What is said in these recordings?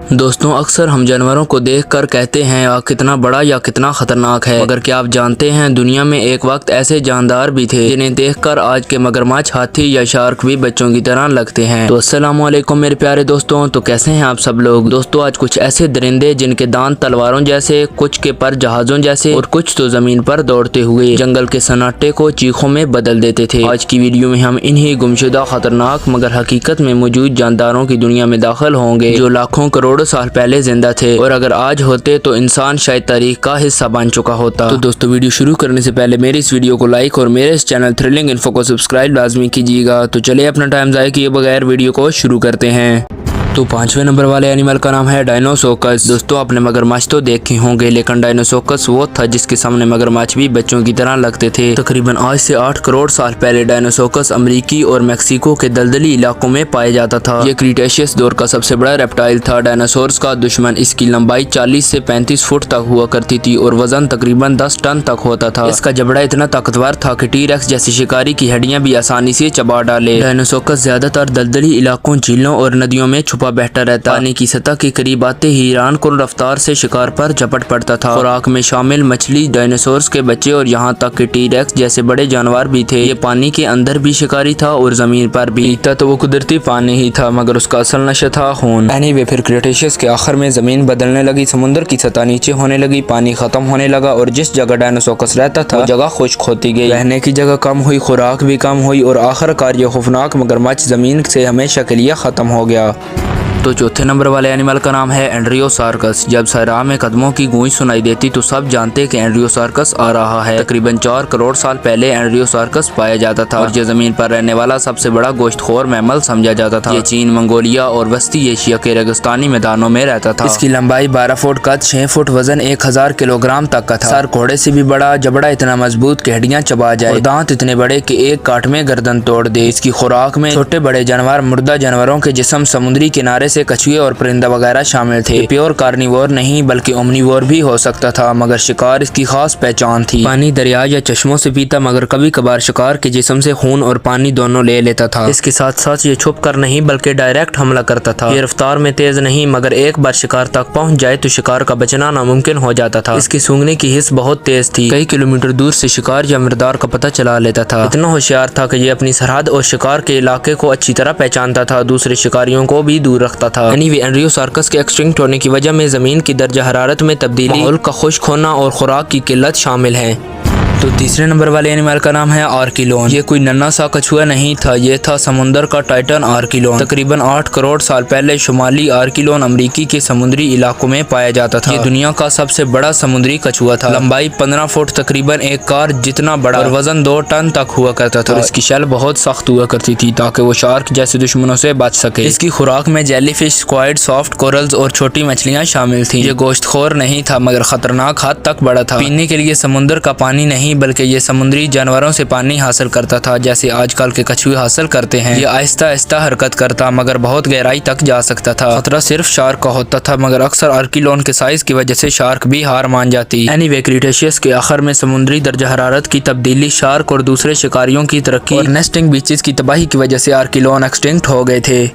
دوستوں، اکثر ہم جانوروں کو دیکھ کر کہتے ہیں کتنا بڑا یا کتنا خطرناک ہے، مگر کیا آپ جانتے ہیں دنیا میں ایک وقت ایسے جاندار بھی تھے جنہیں دیکھ کر آج کے مگرمچھ، ہاتھی یا شارک بھی بچوں کی طرح لگتے ہیں۔ تو السلام علیکم میرے پیارے دوستوں، تو کیسے ہیں آپ سب لوگ؟ دوستوں، آج کچھ ایسے درندے جن کے دانت تلواروں جیسے، کچھ کے پر جہازوں جیسے اور کچھ تو زمین پر دوڑتے ہوئے جنگل کے سناٹے کو چیخوں میں بدل دیتے تھے۔ آج کی ویڈیو میں ہم انہی گمشدہ، خطرناک مگر حقیقت میں موجود جانداروں کی دنیا میں داخل ہوں گے جو لاکھوں کروڑوں سال پہلے زندہ تھے، اور اگر آج ہوتے تو انسان شاید تاریخ کا حصہ بن چکا ہوتا۔ تو دوستو، ویڈیو شروع کرنے سے پہلے میری اس ویڈیو کو لائک اور میرے اس چینل تھرلنگ انفو کو سبسکرائب لازمی کیجیے گا۔ تو چلیے اپنا ٹائم ضائع کیے بغیر ویڈیو کو شروع کرتے ہیں۔ تو 5ویں نمبر والے اینیمل کا نام ہے ڈائنوسورکس۔ دوستو، آپ نے مگرمچھ تو دیکھے ہوں گے، لیکن ڈائنوسورکس وہ تھا جس کے سامنے مگرمچھ بھی بچوں کی طرح لگتے تھے۔ تقریباً آج سے 8 کروڑ سال پہلے ڈائنوسورکس امریکی اور میکسیکو کے دلدلی علاقوں میں پایا جاتا تھا۔ یہ کریٹیشیس دور کا سب سے بڑا ریپٹائل تھا۔ ڈائناسورس کا دشمن اس کی لمبائی 40 سے 35 فٹ تک ہوا کرتی تھی اور وزن تقریباً 10 ٹن تک ہوتا تھا۔ اس کا جبڑا اتنا طاقتور تھا کہ ٹی ریکس جیسی شکاری کی ہڈیاں بھی آسانی سے چبا ڈالے۔ ڈائنوسورکس زیادہ تر دلدلی علاقوں، جھیلوں اور ندیوں میں چھپا بیٹھا رہتا، پانی کی سطح کے قریب آتے ہی حیران کن رفتار سے شکار پر جھپٹ پڑتا تھا۔ خوراک میں شامل مچھلی، ڈائناسورس کے بچے اور یہاں تک کہ ٹی ریکس جیسے بڑے جانور بھی تھے۔ یہ پانی کے اندر بھی شکاری تھا اور زمین پر بھی۔ پیتا تو وہ قدرتی پانی ہی تھا، مگر اس کا اصل نشہ تھا خون۔ پھر کریٹیشیس کے آخر میں زمین بدلنے لگی، سمندر کی سطح نیچے ہونے لگی، پانی ختم ہونے لگا اور جس جگہ ڈائنوسورکس رہتا تھا وہ جگہ خشک ہوتی گئی۔ رہنے کی جگہ کم ہوئی، خوراک بھی کم ہوئی اور آخر کار یہ خوفناک مگرمچھ زمین سے ہمیشہ کے لیے ختم ہو گیا۔ تو 4تھے نمبر والے اینیمل کا نام ہے اینڈریوسارکس۔ جب صحرا میں قدموں کی گونج سنائی دیتی تو سب جانتے کہ اینڈریوسارکس آ رہا ہے۔ تقریباً 4 کروڑ سال پہلے اینڈریوسارکس پایا جاتا تھا اور یہ زمین پر رہنے والا سب سے بڑا گوشت خور میمل سمجھا جاتا تھا۔ یہ چین، منگولیا اور وسطی ایشیا کے ریگستانی میدانوں میں رہتا تھا۔ اس کی لمبائی 12 فٹ، قد 6 فٹ، وزن 1000 کلو گرام تک کا تھا۔ سر گھوڑے سے بھی بڑا، جبڑا اتنا مضبوط کہ ہڈیاں چبا جائے اور دانت اتنے بڑے کہ ایک کاٹ میں گردن توڑ دے۔ اس کی خوراک میں چھوٹے بڑے جانور، مردہ جانوروں کے جسم، سمندری کنارے سے کچھوے اور پرندہ وغیرہ شامل تھے۔ پیور کارنیوور نہیں بلکہ اومنیوور بھی ہو سکتا تھا، مگر شکار اس کی خاص پہچان تھی۔ پانی دریا یا چشموں سے پیتا، مگر کبھی کبھار شکار کے جسم سے خون اور پانی دونوں لے لیتا تھا۔ اس کے ساتھ ساتھ یہ چھپ کر نہیں بلکہ ڈائریکٹ حملہ کرتا تھا۔ یہ رفتار میں تیز نہیں، مگر ایک بار شکار تک پہنچ جائے تو شکار کا بچنا ناممکن ہو جاتا تھا۔ اس کی سونگنے کی حس بہت تیز تھی، کئی کلومیٹر دور سے شکار یا مردار کا پتہ چلا لیتا تھا۔ اتنا ہوشیار تھا کہ یہ اپنی سرحد اور شکار کے علاقے کو اچھی طرح پہچانتا تھا، دوسرے شکاریوں کو بھی دور رکھتا تھا۔ اینڈریوسارکس کے ایکسٹنکٹ ہونے کی وجہ میں زمین کی درجہ حرارت میں تبدیلی، ماحول کا خشک ہونا اور خوراک کی قلت شامل ہیں۔ تو 3رے نمبر والے اینیمل کا نام ہے آرکیلون۔ یہ کوئی ننھا سا کچھوا نہیں تھا، یہ تھا سمندر کا ٹائٹن آرکیلون۔ تقریباً 8 کروڑ سال پہلے شمالی آرکیلون امریکی کے سمندری علاقوں میں پایا جاتا تھا۔ یہ دنیا کا سب سے بڑا سمندری کچھوا تھا، لمبائی 15 فٹ، تقریباً ایک کار جتنا بڑا اور وزن 2 ٹن تک ہوا کرتا تھا۔ اور اس کی شell بہت سخت ہوا کرتی تھی تاکہ وہ شارک جیسے دشمنوں سے بچ سکے۔ اس کی خوراک میں جیلی فش، اسکوائڈ، سافٹ کورلز اور چھوٹی مچھلیاں شامل تھیں۔ یہ گوشت خور نہیں تھا، مگر خطرناک حد تک بڑا تھا۔ پینے کے لیے سمندر کا پانی نہیں بلکہ یہ سمندری جانوروں سے پانی حاصل کرتا تھا، جیسے آج کل کے کچھوے حاصل کرتے ہیں۔ یہ آہستہ آہستہ حرکت کرتا، مگر بہت گہرائی تک جا سکتا تھا۔ خطرہ صرف شارک کا ہوتا تھا، مگر اکثر آرکیلون کے سائز کی وجہ سے شارک بھی ہار مان جاتی۔ کریٹیشیس کے آخر میں سمندری درجہ حرارت کی تبدیلی، شارک اور دوسرے شکاریوں کی ترقی اور نیسٹنگ بیچز کی تباہی کی وجہ سے آرکیلون ایکسٹنکٹ ہو گئے تھے۔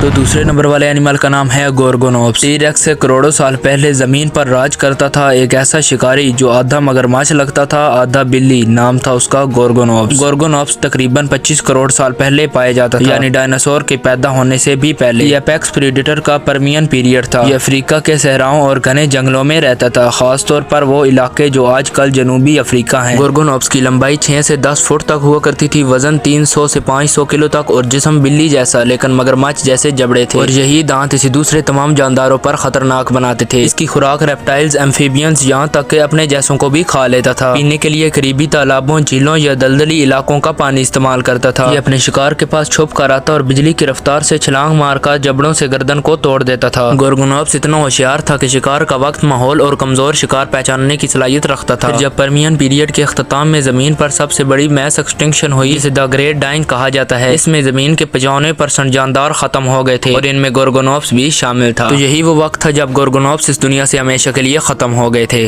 تو 2 نمبر والے اینیمل کا نام ہے گورگونوپس۔ ٹی ریکس سے کروڑوں سال پہلے زمین پر راج کرتا تھا ایک ایسا شکاری جو آدھا مگرمچھ لگتا تھا آدھا بلی، نام تھا اس کا گورگونوپس۔ گورگونوپس تقریباً 25 کروڑ سال پہلے پایا جاتا تھا، یعنی ڈائناسور کے پیدا ہونے سے بھی پہلے۔ یہ اپیکس پریڈیٹر کا پرمین پیریڈ تھا۔ یہ افریقہ کے صحراؤں اور گھنے جنگلوں میں رہتا تھا، خاص طور پر وہ علاقے جو آج کل جنوبی افریقہ ہیں۔ گورگونوپس کی لمبائی 6 سے 10 فٹ تک ہوا کرتی تھی، وزن 300 سے 500 کلو تک اور جسم بلی جیسا لیکن مگرمچھ جیسے جبڑے تھے، اور یہی دانت اسے دوسرے تمام جانداروں پر خطرناک بناتے تھے۔ اس کی خوراک ریپٹائلز، ایمفیبینز، یہاں تک کہ اپنے جیسوں کو بھی کھا لیتا تھا۔ پینے کے لیے قریبی تالابوں، جھیلوں یا دلدلی علاقوں کا پانی استعمال کرتا تھا۔ یہ اپنے شکار کے پاس چھپ کر آتا اور بجلی کی رفتار سے چھلانگ مار کر جبڑوں سے گردن کو توڑ دیتا تھا۔ گورگونوپس اتنا ہوشیار تھا کہ شکار کا وقت، ماحول اور کمزور شکار پہچاننے کی صلاحیت رکھتا تھا۔ جب پرمین پیریڈ کے اختتام میں زمین پر سب سے بڑی میس ایکسٹنکشن ہوئی، جسے دی گریٹ ڈائنگ کہا جاتا ہے، اس میں زمین کے 95% جاندار ختم ہو گئے تھے اور ان میں گورگونوپس بھی شامل تھا۔ تو یہی وہ وقت تھا جب گورگونوپس اس دنیا سے ہمیشہ کے لیے ختم ہو گئے تھے۔